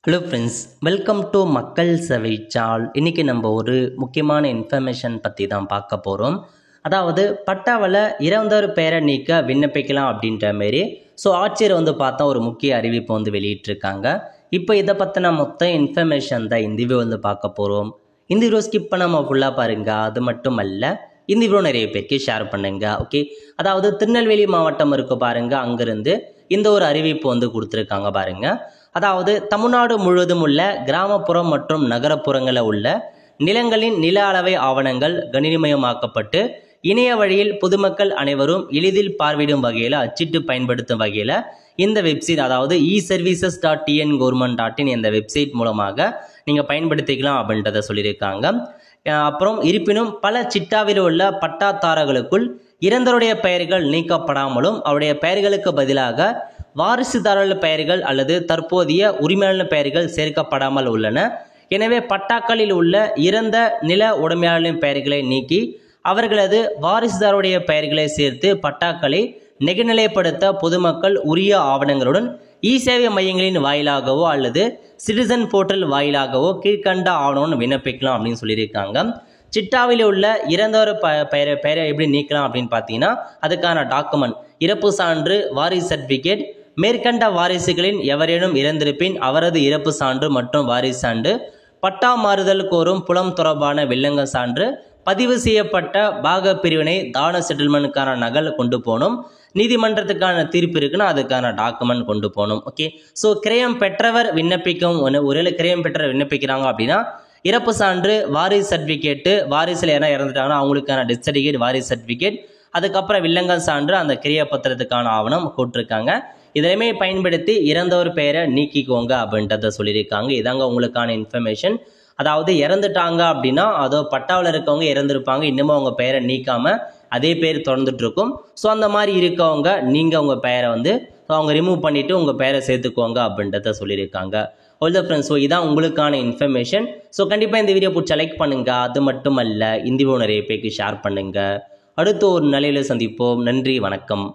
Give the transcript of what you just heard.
Hello friends, welcome to மக்கள் சேவை சால். இன்றைக்கி நம்ம ஒரு முக்கியமான இன்ஃபர்மேஷன் பற்றி தான் பார்க்க போகிறோம். அதாவது பட்டாவில் இறந்தோர் பெயரை நீக்க விண்ணப்பிக்கலாம் அப்படின்ற மாரி ஆட்சியர் பார்த்தா ஒரு முக்கிய அறிவிப்பு வெளியிட்டிருக்காங்க. இப்போ இதை பற்றின மொத்த இன்ஃபர்மேஷன் தான் இந்த வீடியோ பார்க்க போகிறோம். இந்த வீடியோ ஸ்கிப் பண்ணாமல் ஃபுல்லாக பாருங்கள். அது மட்டும் அல்ல, இந்த வீடியோ நிறைய பேருக்கு ஷேர் பண்ணுங்க. ஓகே, அதாவது திருநெல்வேலி மாவட்டம் இருக்குது பாருங்கள், அங்கேருந்து இந்த ஒரு அறிவிப்பு கொடுத்துருக்காங்க பாருங்கள். அதாவது தமிழ்நாடு முழுவதும் உள்ள கிராமப்புறம் மற்றும் நகரப்புறங்களில் உள்ள நிலங்களின் நில அளவை ஆவணங்கள் கணினிமயமாக்கப்பட்டு இணைய வழியில் பொதுமக்கள் அனைவரும் எளிதில் பார்வையிடும் வகையில் அச்சிட்டு பயன்படுத்தும் வகையில் இந்த வெப்சைட், அதாவது eservices.tn-government.in இந்த வெப்சைட் மூலமாக நீங்கள் பயன்படுத்திக்கலாம் அப்படின்றத சொல்லியிருக்காங்க. அப்புறம் இருப்பினும் பல சிட்டாவில் உள்ள பட்டாதாரர்களுக்குள் இறந்தவருடைய பெயர்கள் நீக்கப்படாமலும் அவருடைய பெயர்களுக்கு பதிலாக வாரிசுதாரர்கள் பெயர்கள் அல்லது தற்போதைய உரிமையாளர் பெயர்கள் சேர்க்கப்படாமல் உள்ளன. எனவே பட்டாக்களில் உள்ள இறந்த நில உடைமையாளர்களின் பெயர்களை நீக்கி அவர்களது வாரிசுதாருடைய பெயர்களை சேர்த்து பட்டாக்களை நெகிழ்நிலைப்படுத்த பொதுமக்கள் உரிய ஆவணங்களுடன் சேவை மையங்களின் வாயிலாகவோ அல்லது சிட்டிசன் போர்ட்டல் வாயிலாகவோ கீழ்கண்ட ஆவணம் விண்ணப்பிக்கலாம் அப்படின்னு சொல்லியிருக்காங்க. சிட்டாவில் உள்ள இறந்தவர் பெயரை எப்படி நீக்கலாம் அப்படின்னு பார்த்தீங்கன்னா, அதுக்கான டாக்குமெண்ட் இறப்பு சான்று, வாரிசு சர்டிஃபிகேட், மேற்கண்ட வாரிசுகளின் எவரேனும் இறந்திருப்பின் அவரது இறப்பு சான்று மற்றும் வாரிசு சான்று, பட்டா மாறுதல் கோரும் புலம் தொடர்பான வில்லங்க சான்று, பதிவு செய்யப்பட்ட பாக பிரிவினை தான செட்டில்மெண்ட்டுக்கான நகல் கொண்டு போகணும். நீதிமன்றத்துக்கான தீர்ப்பு இருக்குன்னா அதுக்கான டாக்குமெண்ட் கொண்டு போகணும். ஓகே, கிரயம் பெற்றவர் விண்ணப்பிக்கும். ஒருவேளை கிரயம் பெற்றவர் விண்ணப்பிக்கிறாங்க அப்படின்னா இறப்பு சான்று, வாரிசு சர்டிஃபிகேட்டு, வாரிசில் யாரா இறந்துட்டாங்கன்னா அவங்களுக்கான டெத் சர்டிஃபிகேட், வாரிசு சர்டிஃபிகேட், அதுக்கப்புறம் வில்லங்க சான்று, அந்த கிரிய பத்திரத்துக்கான ஆவணம் போட்டிருக்காங்க. இதெல்லாமே பயன்படுத்தி இறந்தவர் பெயரை நீக்கிக்கோங்க அப்படின்றத சொல்லியிருக்காங்க. இதாங்க உங்களுக்கான இன்ஃபர்மேஷன். அதாவது இறந்துட்டாங்க அப்படின்னா அதோ பட்டாவில் இருக்கவங்க இறந்துருப்பாங்க, இன்னமும் அவங்க பெயரை நீக்காமல் அதே பேர் தொடர்ந்துட்டு இருக்கும். அந்த மாதிரி இருக்கவங்க நீங்கள் உங்கள் பெயரை அவங்க ரிமூவ் பண்ணிவிட்டு உங்கள் பெயரை சேர்த்துக்கோங்க அப்படின்றத சொல்லியிருக்காங்க. ஆல் த ஃப்ரெண்ட்ஸ், இதான் உங்களுக்கான இன்ஃபர்மேஷன். கண்டிப்பாக இந்த வீடியோ பிடிச்ச லைக் பண்ணுங்கள். அது மட்டும் அல்ல, இந்த வீடியோ நிறைய பேருக்கு ஷேர் பண்ணுங்கள். அடுத்து ஒரு நிலையில் சந்திப்போம். நன்றி, வணக்கம்.